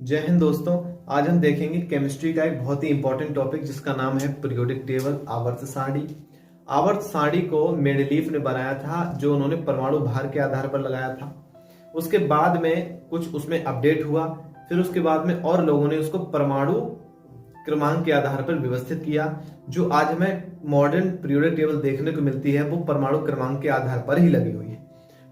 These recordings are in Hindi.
जय हिंद दोस्तों। आज हम देखेंगे केमिस्ट्री का एक बहुत ही इंपॉर्टेंट टॉपिक जिसका नाम है पीरियोडिक टेबल, आवर्त सारणी। आवर्त सारणी को मेंडलीफ ने बनाया था, जो उन्होंने परमाणु भार के आधार पर लगाया था। उसके बाद में कुछ उसमें अपडेट हुआ, फिर उसके बाद में और लोगों ने उसको परमाणु क्रमांक के आधार पर व्यवस्थित किया। जो आज हमें मॉडर्न पीरियोडिक टेबल देखने को मिलती है वो परमाणु क्रमांक के आधार पर ही लगी हुई है।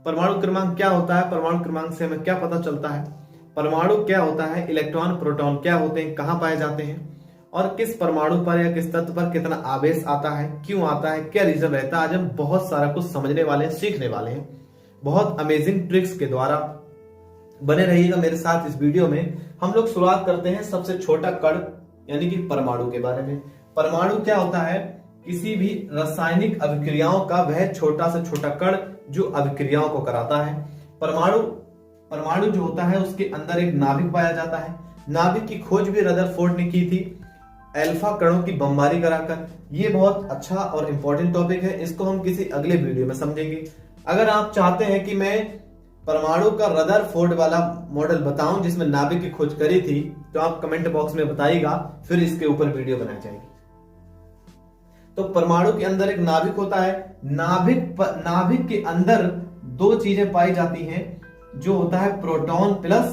परमाणु क्रमांक क्या होता है? परमाणु क्रमांक से हमें क्या पता चलता है? परमाणु क्या होता है? इलेक्ट्रॉन प्रोटॉन क्या होते हैं, कहां पाए जाते हैं, और किस परमाणु पर या किस तत्व पर कितना आवेश आता है, क्यों आता है, क्या रीजन रहता है। आज हम बहुत सारा कुछ समझने वाले हैं, सीखने वाले हैं, बहुत अमेजिंग ट्रिक्स के द्वारा। बने रहिएगा मेरे साथ इस वीडियो में। हम लोग शुरुआत करते हैं सबसे छोटा कण यानी कि परमाणु के बारे में। परमाणु क्या होता है? किसी भी रासायनिक अभिक्रियाओं का वह छोटा से छोटा कण जो अभिक्रियाओं को कराता है। परमाणु जो होता है उसके अंदर एक नाभिक पाया जाता है। नाभिक की खोज भी रदरफोर्ड ने की थी अल्फा कणों की बमबारी कराकर। ये बहुत अच्छा और इंपॉर्टेंट टॉपिक है, इसको हम किसी अगले वीडियो में समझेंगे। अगर आप चाहते हैं कि मैं परमाणु का रदरफोर्ड वाला मॉडल बताऊं जिसमें नाभिक की खोज करी थी, तो आप कमेंट बॉक्स में बताइएगा, फिर इसके ऊपर वीडियो बनाई जाएगी। तो परमाणु के अंदर एक नाभिक होता है। नाभिक के अंदर दो चीजें पाई जाती हैं, जो होता है प्रोटॉन प्लस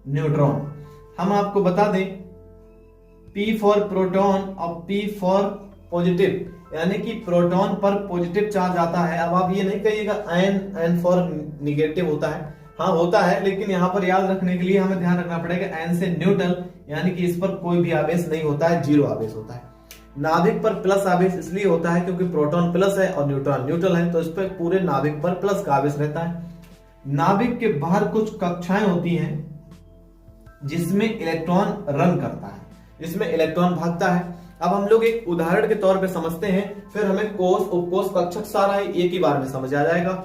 न्यूट्रॉन। हम आपको बता दें, P फॉर प्रोटॉन और P फॉर पॉजिटिव, यानी कि प्रोटॉन पर पॉजिटिव चार्ज आता है। अब आप ये नहीं कहिएगा N फॉर निगेटिव होता है। हाँ होता है, लेकिन यहां पर याद रखने के लिए हमें ध्यान रखना पड़ेगा N से न्यूट्रल, यानी कि इस पर कोई भी आवेश नहीं होता है, जीरो आवेश होता है। नाभिक पर प्लस आवेश इसलिए होता है क्योंकि प्रोटॉन प्लस है और न्यूट्रॉन न्यूट्रल है, तो इस पर पूरे नाभिक पर प्लस का आवेश रहता है। नाभिक के बाहर कुछ कक्षाएं होती हैं जिसमें इलेक्ट्रॉन रन करता है, जिसमें इलेक्ट्रॉन भागता है। अब हम लोग एक उदाहरण के तौर पे समझते हैं, फिर हमें कोष, उपकोष, कक्षक सारा एक ही बार में समझ आ जाएगा।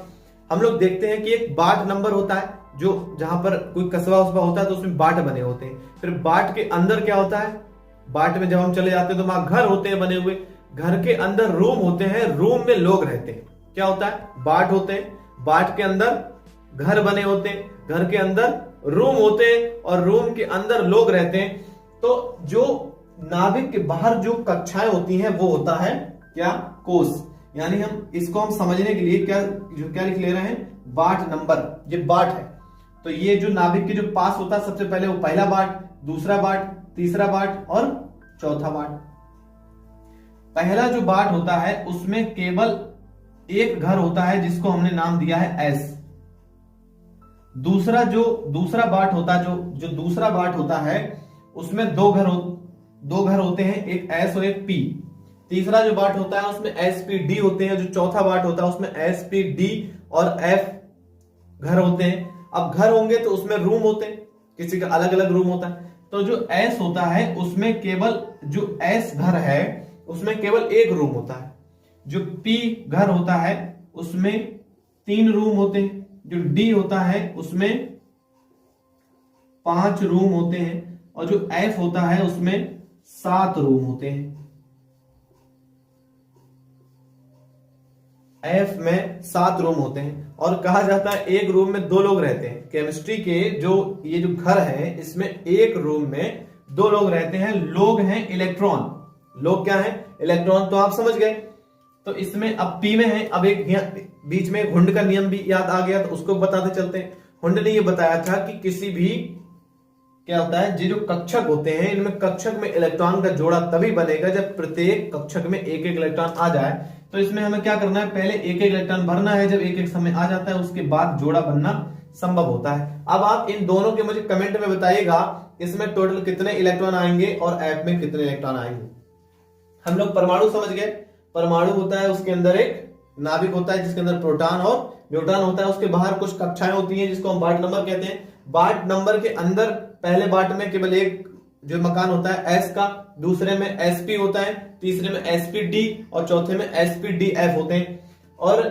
हम लोग देखते हैं कि एक बाट नंबर होता है, जो जहां पर कोई कस्बा उस्बा होता है तो उसमें बाट बने होते हैं। फिर बाट के अंदर क्या होता है? बाट में जब हम चले जाते हैं तो वहां घर होते हैं बने हुए। घर के अंदर रूम होते हैं, रूम में लोग रहते हैं। क्या होता है? बाट होते हैं, बाट के अंदर घर बने होते हैं, घर के अंदर रूम होते हैं और रूम के अंदर लोग रहते हैं। तो जो नाभिक के बाहर जो कक्षाएं होती हैं वो होता है क्या? कोष। यानी हम इसको हम समझने के लिए क्या लिख ले रहे हैं? बाट नंबर। ये बाट है, तो ये जो नाभिक के जो पास होता है सबसे पहले वो पहला बाट, दूसरा बाट, तीसरा बाट और चौथा बाट। पहला जो बाट होता है उसमें केवल एक घर होता है जिसको हमने नाम दिया है एस। दूसरा बाट होता है, जो दूसरा बाट होता है उसमें दो घर होते हैं, एक एस और एक पी। तीसरा जो बाट होता है उसमें एस पी डी होते हैं। जो चौथा बाट होता है उसमें एस पी डी और एफ घर होते हैं। अब घर होंगे तो उसमें रूम होते हैं, किसी का अलग अलग रूम होता है। तो जो एस होता है उसमें केवल, जो एस घर है उसमें केवल एक रूम होता है। जो पी घर होता है उसमें 3 रूम होते हैं। जो डी होता है उसमें 5 रूम होते हैं और जो एफ होता है उसमें 7 रूम होते हैं। एफ में 7 रूम होते हैं और कहा जाता है एक रूम में 2 लोग रहते हैं। केमिस्ट्री के ये जो घर है इसमें एक रूम में 2 लोग रहते हैं। लोग हैं इलेक्ट्रॉन। लोग क्या है? इलेक्ट्रॉन। तो आप समझ गए। तो इसमें अब पी में है, अब एक बीच में हुंड का नियम भी याद आ गया, तो उसको बताते चलते हैं। हुंड ने ये बताया था कि किसी भी क्या होता है, जो कक्षक होते हैं इनमें कक्षक में इलेक्ट्रॉन का जोड़ा तभी बनेगा जब प्रत्येक कक्षक में एक एक इलेक्ट्रॉन आ जाए। तो इसमें हमें क्या करना है? पहले एक एक इलेक्ट्रॉन भरना है, जब एक एक समय आ जाता है उसके बाद जोड़ा बनना संभव होता है। अब आप इन दोनों के मुझे कमेंट में बताइएगा इसमें टोटल कितने इलेक्ट्रॉन आएंगे और एफ में कितने इलेक्ट्रॉन आएंगे। हम लोग परमाणु समझ गए। परमाणु होता है उसके अंदर एक नाभिक होता है जिसके अंदर प्रोटॉन और न्यूट्रॉन होता है। उसके बाहर कुछ कक्षाएं होती हैं जिसको हम बाट नंबर कहते हैं। बाट नंबर के अंदर पहले बाट में केवल एक जो मकान होता है एस का, दूसरे में एसपी होता है, तीसरे में एसपी डी और चौथे में एसपी डी एफ होते हैं। और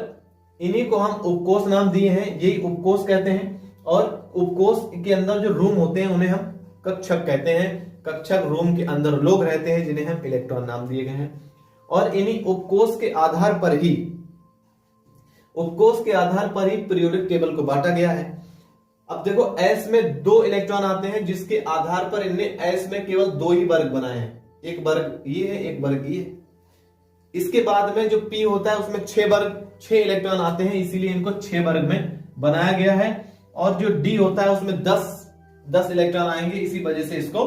इन्हीं को हम उपकोष नाम दिए हैं, यही उपकोष कहते हैं। और उपकोष के अंदर जो रूम होते हैं उन्हें हम कक्षक कहते हैं। कक्षक रूम के अंदर लोग रहते हैं जिन्हें हम इलेक्ट्रॉन नाम दिए गए हैं। और इन्हीं उपकोष के आधार पर ही पीरियोडिक टेबल को बांटा गया है। अब देखो S में 2 इलेक्ट्रॉन आते हैं, जिसके आधार पर इनने S में केवल 2 ही वर्ग बनाए हैं, एक वर्ग ये है, एक वर्ग ये है। इसके बाद में जो P होता है उसमें 6 इलेक्ट्रॉन आते हैं, इसीलिए इनको 6 वर्ग में बनाया गया है। और जो D होता है उसमें 10 इलेक्ट्रॉन आएंगे, इसी वजह से इसको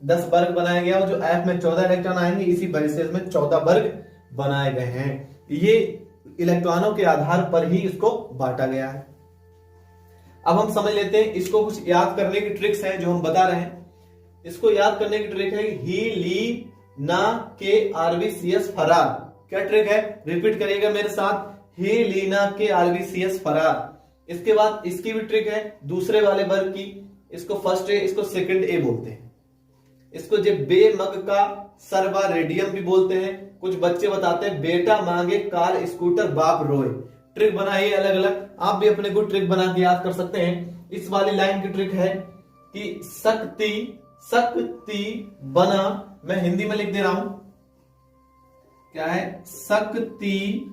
10 वर्ग बनाया गया। और जो F में 14 इलेक्ट्रॉन आएंगे, इसी वजह से इसमें 14 वर्ग बनाए गए हैं। ये इलेक्ट्रॉनों के आधार पर ही इसको बांटा गया है। अब हम समझ लेते हैं, इसको कुछ याद करने की ट्रिक्स हैं जो हम बता रहे हैं। इसको याद करने की ट्रिक है ही ली ना के RBCS फरार। क्या ट्रिक है, रिपीट करिएगा मेरे साथ, ही ली ना के RBCS फरार। इसके बाद इसकी भी ट्रिक है दूसरे वाले वर्ग की, इसको फर्स्ट ए, इसको सेकंड ए बोलते हैं। इसको जब बे मग का सरवा रेडियम भी बोलते हैं। कुछ बच्चे बताते हैं बेटा मांगे कार स्कूटर बाप रोए। ट्रिक बनाइए अलग अलग, आप भी अपने को ट्रिक बना के याद कर सकते हैं। इस वाली लाइन की ट्रिक है कि शक्ति बना, मैं हिंदी में लिख दे रहा हूं, क्या है, शक्ति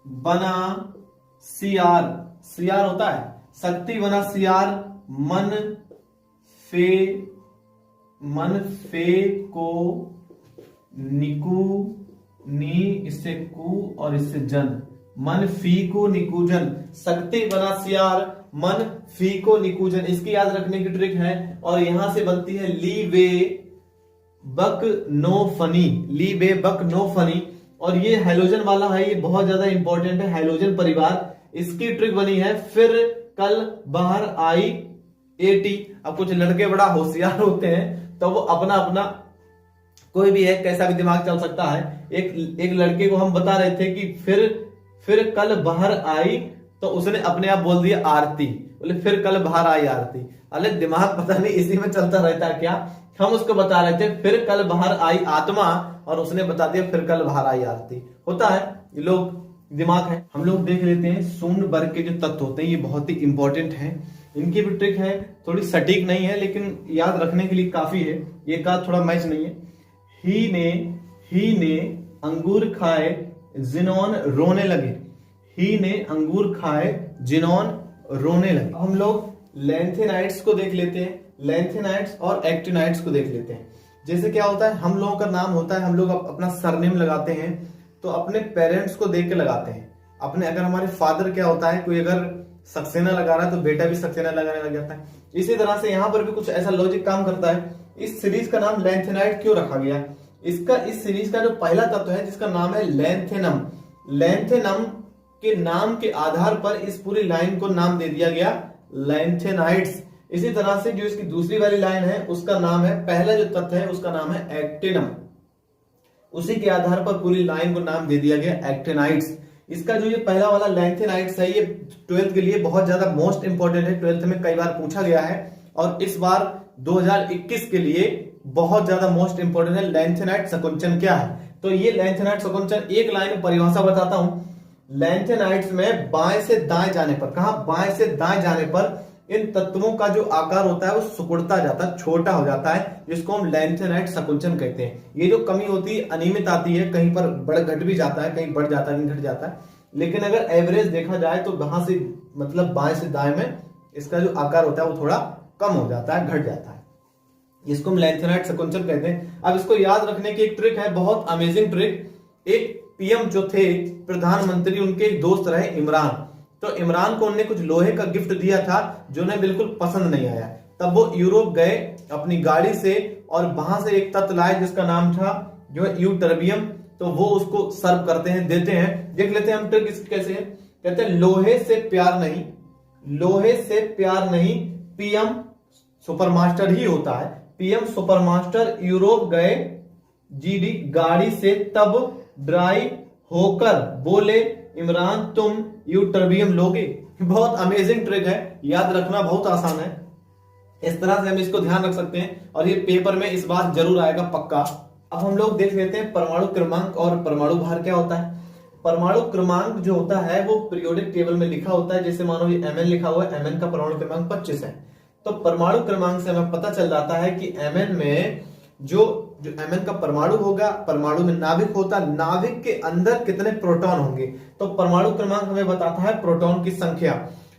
बना सियार, सियार होता है, शक्ति बना सियार मन फे को निकू नी, इससे कु और इससे जन, मन फी को निकुजन। शक्ति बना सियार मन फी को निकुजन, इसकी याद रखने की ट्रिक है। और यहां से बनती है ली वे बक नो फनी, ली वे बक नो फनी। और ये हैलोजन वाला है, ये बहुत ज्यादा इंपॉर्टेंट है, हैलोजन परिवार। इसकी ट्रिक बनी है फिर कल बाहर आई एटी। अब कुछ लड़के बड़ा होशियार होते हैं, तो वो अपना अपना, कोई भी है कैसा भी दिमाग चल सकता है। एक लड़के को हम बता रहे थे कि फिर कल बाहर आई, तो उसने अपने आप बोल दिया आरती, बोले फिर कल बाहर आई आरती। अरे दिमाग पता नहीं इसी में चलता रहता है क्या। हम उसको बता रहे थे फिर कल बाहर आई आत्मा, और उसने बता दिया फिर कल बाहर आई आरती। होता है, ये लोग दिमाग है। हम लोग देख लेते हैं शून्य वर्ग के जो तत्व होते हैं, ये बहुत ही इंपॉर्टेंट है। इनकी भी ट्रिक है, थोड़ी सटीक नहीं है लेकिन याद रखने के लिए काफी है, ये का थोड़ा मैच नहीं है। ही ने अंगूर खाए जिनोन रोने लगे, ही ने अंगूर खाए जिनोन रोने लगे। हम लोग लैंथेनाइट्स को देख लेते हैं, लैंथेनाइट्स और एक्टिनाइट्स को देख लेते हैं। जैसे क्या होता है, हम लोगों का नाम होता है, हम लोग अपना सरनेम लगाते हैं तो अपने पेरेंट्स को देख के लगाते हैं। अपने, अगर हमारे फादर क्या होता है, कोई अगर सक्सेना लगा रहा है तो बेटा भी सक्सेना लगाने लग जाता है। इसी तरह से यहाँ पर भी कुछ ऐसा लॉजिक काम करता है। इस सीरीज का नाम लैंथेनाइट क्यों रखा गया, इस सीरीज का जो पहला तत्व है जिसका नाम है लैंथेनम, लैंथेनम के नाम के आधार पर इस पूरी लाइन को नाम दे दिया गया लैंथेनाइट्स। इसी तरह से जो इसकी दूसरी वाली लाइन है उसका नाम है, पहला जो तत्व है उसका नाम है एक्टिनम, उसी के आधार पर पूरी लाइन को नाम दे दिया गया एक्टिनाइट्स। इसका जो ये पहला वाला लैंथेनाइट्स है, ये 12th के लिए बहुत ज्यादा मोस्ट इंपोर्टेंट है, 12th में कई बार पूछा गया है। और इस बार 2021 के लिए बहुत ज्यादा मोस्ट इंपोर्टेंट है, लैंथेनाइट संकुंचन क्या है। तो ये लैंथेनाइट संकुंचन, एक लाइन में परिभाषा बताता हूं। लैंथेनाइट्स में बाएं से दाएं जाने पर, कहा, बाएं से दाएं जाने पर इन तत्वों का जो आकार होता है वो सिकुड़ता जाता है, छोटा हो जाता है, जिसको हम लैंथेनाइट संकुंचन कहते हैं। ये जो कमी होती है, अनियमित आती है, कहीं पर बढ़ घट भी जाता है, कहीं बढ़ जाता है, कहीं घट जाता है, लेकिन अगर एवरेज देखा जाए तो वहां से मतलब बाएं से दाएं में इसका जो आकार होता है वो थोड़ा कम हो जाता है, घट जाता है, इसको हम लैंथेनाइट संकुंचन कहते हैं। अब इसको याद रखने की एक ट्रिक है, बहुत अमेजिंग ट्रिक। एक पीएम जो थे प्रधानमंत्री, उनके एक दोस्त रहे इमरान, तो इमरान को उन्होंने कुछ लोहे का गिफ्ट दिया था जो उन्हें बिल्कुल पसंद नहीं आया। तब वो यूरोप गए अपनी गाड़ी से और वहां से एक तत्व लाए जिसका नाम था जो है यूटर्बियम, तो वो उसको सर्व करते हैं, देते हैं। देख लेते हैं हम ट्रिक इसकी कैसे है। कहते हैं लोहे से प्यार नहीं, लोहे से प्यार नहीं, पीएम सुपरमास्टर ही होता है। पीएम सुपरमास्टर यूरोप गए जीडी गाड़ी से, तब ड्राई होकर बोले इमरान तुम यूटर्बियम लोगे। बहुत अमेजिंग ट्रिक है, याद रखना बहुत आसान है। इस तरह से हम इसको ध्यान रख सकते हैं और ये पेपर में इस बार जरूर आएगा पक्का। अब हम लोग देख लेते हैं परमाणु क्रमांक और परमाणु भार क्या होता है। परमाणु क्रमांक जो होता है वो पीरियोडिक टेबल में लिखा होता है। जैसे मानो ये Mn लिखा हुआ है, Mn का परमाणु क्रमांक 25 है, तो परमाणु क्रमांक से हमें पता चल जाता है कि Mn में जो Mn का परमाणु होगा, परमाणु में नाभिक होता है, नाभिक के अंदर कितने प्रोटॉन होंगे। तो परमाणु क्रमांक हमें बताता है प्रोटॉन की संख्या।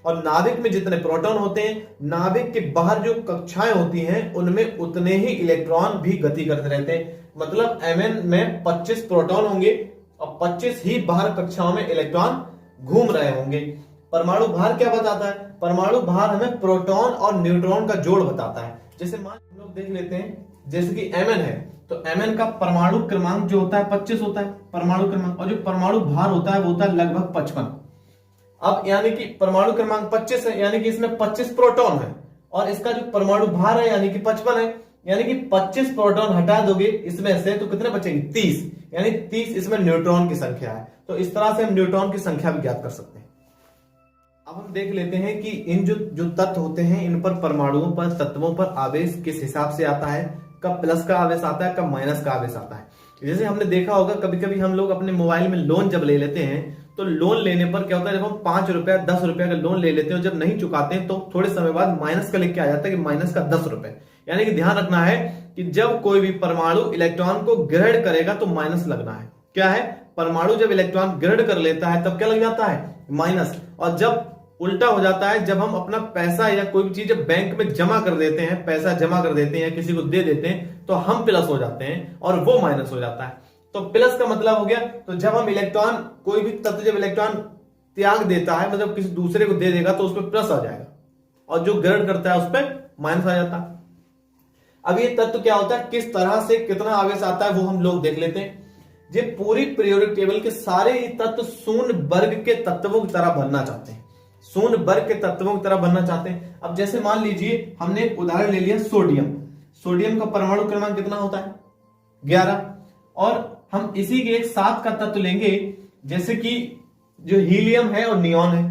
और नाभिक में जितने प्रोटॉन होते हैं, नाभिक के बाहर जो कक्षाएं होती हैं उनमें उतने ही इलेक्ट्रॉन भी गति करते रहते हैं। मतलब Mn में 25 प्रोटॉन होंगे और 25 ही बाहर कक्षाओं में इलेक्ट्रॉन घूम रहे होंगे। परमाणु भार क्या बताता है? परमाणु भार हमें प्रोटॉन और न्यूट्रॉन का जोड़ बताता है। जैसे मान हम लोग देख लेते हैं, जैसे कि Mn है तो Mn का परमाणु क्रमांक जो होता है 25 होता है परमाणु क्रमांक, और जो परमाणु भार होता है वो होता है लगभग 55। अब यानी कि परमाणु क्रमांक 25 है, यानी कि इसमें 25 प्रोटॉन है, और इसका जो परमाणु भार है यानी कि 55 है, यानी कि 25 प्रोटॉन हटा दोगे इसमें से तो कितने बचेंगे? 30, यानी 30 इसमें न्यूट्रॉन की संख्या है। तो इस तरह से हम न्यूट्रॉन की संख्या भी ज्ञात कर सकते हैं। अब हम देख लेते हैं कि इन जो तत्व होते हैं इन पर परमाणुओं पर तत्वों पर आवेश किस हिसाब से आता है, कब प्लस का आवेश आता है, कब माइनस का आवेश आता है। जैसे हमने देखा होगा कभी कभी हम लोग अपने मोबाइल में लोन जब ले लेते हैं तो लोन लेने पर क्या होता है, जब हम 5 रुपया 10 रुपया का लोन ले लेते हैं, जब नहीं चुकाते हैं तो थोड़े समय बाद माइनस का लिख के आ जाता है कि माइनस का 10 रुपए। यानी कि ध्यान रखना है कि जब कोई भी परमाणु इलेक्ट्रॉन को ग्रहण करेगा तो माइनस लगना है। क्या है? परमाणु जब इलेक्ट्रॉन ग्रहण कर लेता है तब क्या लग जाता है? माइनस। और जब उल्टा हो जाता है, जब हम अपना पैसा या कोई भी चीज बैंक में जमा कर देते हैं, पैसा जमा कर देते हैं, किसी को दे देते हैं, तो हम प्लस हो जाते हैं और वो माइनस हो जाता है। तो प्लस का मतलब हो गया, तो जब हम इलेक्ट्रॉन, कोई भी तत्व जब इलेक्ट्रॉन त्याग देता है, मतलब किसी दूसरे को दे देगा तो उस पर प्लस आ जाएगा, और जो ग्रहण करता है उस पर माइनस आ जाता है। अब ये तत्व क्या होता है, किस तरह से कितना आवेश आता है वो हम लोग देख लेते हैं। ये पूरी पीरियोडिक टेबल के सारे ही तत्व शून्य वर्ग के तत्वों की तरह बनना चाहते हैं, शून्य वर्ग के तत्वों की तरह बनना चाहते हैं। अब जैसे मान लीजिए हमने एक उदाहरण ले लिया सोडियम। सोडियम का परमाणु क्रमांक कितना होता है? 11। और हम इसी के एक साथ का तत्व लेंगे, जैसे कि जो हीलियम है और नियॉन है।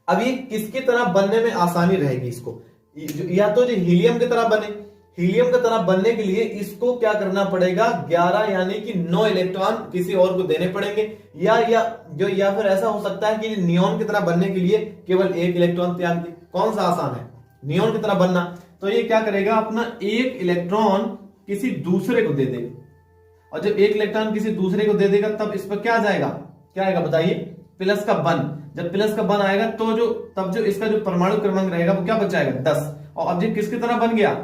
अब ये किसकी तरह बनने में आसानी रहेगी इसको, या तो जो हीलियम की तरह बने, हीलियम की तरह बनने के लिए इसको क्या करना पड़ेगा, 11 यानी कि 9 इलेक्ट्रॉन किसी और को देने पड़ेंगे, या फिर ऐसा हो सकता है कि नियॉन की तरह बनने के लिए केवल 1 इलेक्ट्रॉन त्याग दे। कौन सा आसान है? नियॉन की तरह बनना। तो ये क्या करेगा, अपना 1 इलेक्ट्रॉन किसी दूसरे को दे देगा, और जब 1 इलेक्ट्रॉन किसी दूसरे को दे देगा तब इस पर क्या जाएगा, क्या आएगा बताइए? प्लस का 1। जब प्लस का 1 आएगा तो तब जो इसका जो परमाणु क्रमांक रहेगा वो क्या बचाएगा? 10। और अब ये किसकी तरह बन गया?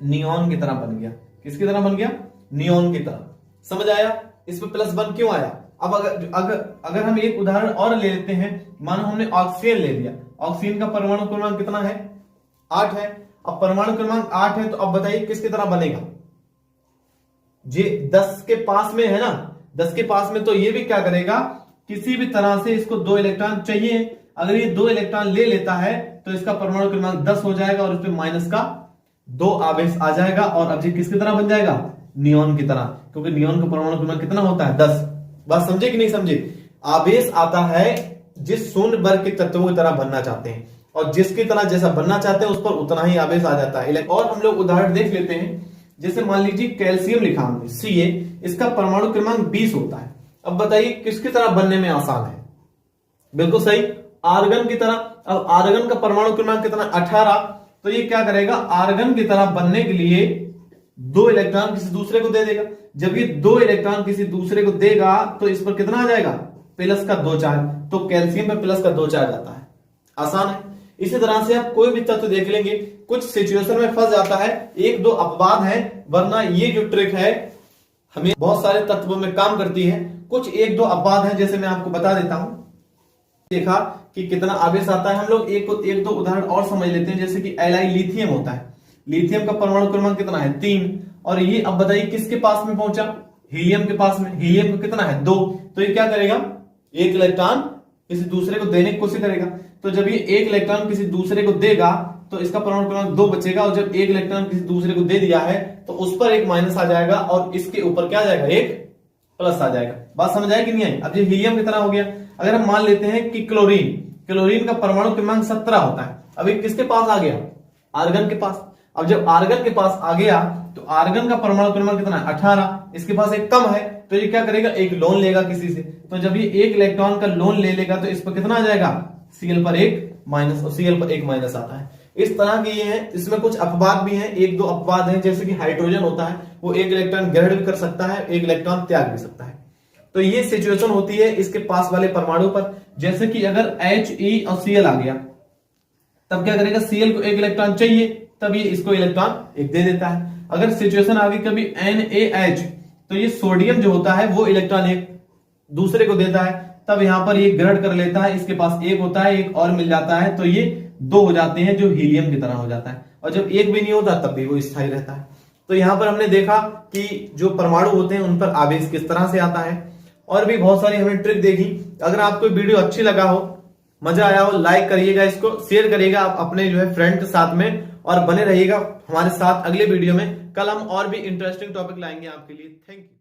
नियॉन की तरह बन गया। किसकी तरह बन गया? नियॉन की तरह। समझ आया? इस पर +1 क्यों आया? अब अगर हम एक उदाहरण और ले लेते हैं, मानो हमने ऑक्सीजन ले लिया। ऑक्सीजन का परमाणु क्रमांक कितना है? 8 है। अब परमाणु क्रमांक 8 है तो अब बताइए किसकी तरह बनेगा? जे 10 के पास में है ना, 10 के पास में, तो ये भी क्या करेगा, किसी भी तरह से इसको 2 इलेक्ट्रॉन चाहिए। अगर ये 2 इलेक्ट्रॉन ले लेता है तो इसका परमाणु क्रमांक 10 हो जाएगा और उस पर माइनस का 2 आवेश आ जाएगा, और अब ये किसकी तरह बन जाएगा? नियॉन की तरह, क्योंकि नियॉन का परमाणु क्रमांक कितना होता है? 10। बात समझे कि नहीं समझे? आवेश आता है जिस शून्य वर्ग के तत्वों की तरह बनना चाहते हैं, और जिसकी तरह जैसा बनना चाहते हैं उस पर उतना ही आवेश आ जाता है। और हम लोग उदाहरण देख लेते हैं, जैसे मान लीजिए कैल्शियम लिखा हमने Ca, इसका परमाणु क्रमांक 20 होता है। अब बताइए किसकी तरह बनने में आसान है? बिल्कुल सही, आर्गन की तरह। अब आर्गन का परमाणु क्रमांक कितना? 18। तो ये क्या करेगा, आर्गन की तरह बनने के लिए 2 इलेक्ट्रॉन किसी दूसरे को दे देगा। जब ये 2 इलेक्ट्रॉन किसी दूसरे को देगा तो इस पर कितना आ जाएगा? प्लस का 2 चार्ज। तो कैल्शियम में प्लस का 2 चार्ज आता है। आसान है। इसी तरह से आप कोई भी तत्व देख लेंगे, कुछ सिचुएशन में फंस जाता है, 1-2 अपवाद है, वरना ये जो ट्रिक है हमें बहुत सारे तत्वों में काम करती है। कुछ 1-2 अपवाद है, जैसे मैं आपको बता देता हूं। देखा कि कितना आवेश आता है। हम लोग एक दो उदाहरण और समझ लेते हैं, जैसे कि एलाई लिथियम होता है। लिथियम का परमाणु क्रमांक कितना है? 3। और ये अब बताइए किसके पास में पहुंचा? हीलियम के पास में। हीलियम का कितना है? 2। तो ये क्या करेगा, 1 इलेक्ट्रॉन किसी दूसरे को देने की कोशिश करेगा। तो जब ये 1 इलेक्ट्रॉन किसी दूसरे को देगा तो इसका परमाणु क्रमांक 2 बचेगा, और जब 1 इलेक्ट्रॉन किसी दूसरे को दे दिया है तो उस पर 1 माइनस आ जाएगा, और इसके ऊपर क्या आ जाएगा? 1 प्लस आ जाएगा। बात समझ आए कि नहीं आई? अब ये हीलियम की तरह हो गया। अगर हम मान लेते हैं कि क्लोरीन का परमाणु क्रमांक 17 होता है। अब ये किसके पास आ गया? आर्गन के पास। अब जब आर्गन के पास आ गया तो आर्गन का परमाणु क्रमांक कितना है? 18। इसके पास एक कम है, तो ये क्या करेगा? एक लोन लेगा किसी से। तो जब ये 1 इलेक्ट्रॉन का लोन ले लेगा तो इस पर कितना आ जाएगा? Cl पर 1 माइनस, और Cl पर 1 माइनस आता है। इस तरह के ये है। इसमें कुछ अपवाद भी हैं, 1-2 अपवाद हैं, जैसे कि हाइड्रोजन होता है, वो 1 इलेक्ट्रॉन ग्रहण भी कर सकता है, 1 इलेक्ट्रॉन त्याग भी सकता है। तो ये सिचुएशन होती है इसके पास वाले परमाणु पर, जैसे कि अगर He और Cl आ गया, तब क्या करेगा, Cl को एक इलेक्ट्रॉन चाहिए, तब ये इसको इलेक्ट्रॉन एक दे देता है। अगर सिचुएशन आ गई कभी NaH, तो ये सोडियम जो होता है वो इलेक्ट्रॉन एक दूसरे को देता है, तब यहां पर ये ग्रहण कर लेता है, इसके पास एक होता है, एक और मिल जाता है, तो ये दो हो जाते हैं, जो हीलियम की तरह हो जाता है। और जब एक भी नहीं होता तब भी वो स्थायी रहता है। तो यहां पर हमने देखा कि जो परमाणु होते हैं उन पर आवेश किस तरह से आता है, और भी बहुत सारी हमने ट्रिक देखी। अगर आपको वीडियो अच्छी लगा हो, मजा आया हो, लाइक करिएगा, इसको शेयर करिएगा आप अपने जो है फ्रेंड के साथ में, और बने रहिएगा हमारे साथ अगले वीडियो में। कल हम और भी इंटरेस्टिंग टॉपिक लाएंगे आपके लिए। Thank you.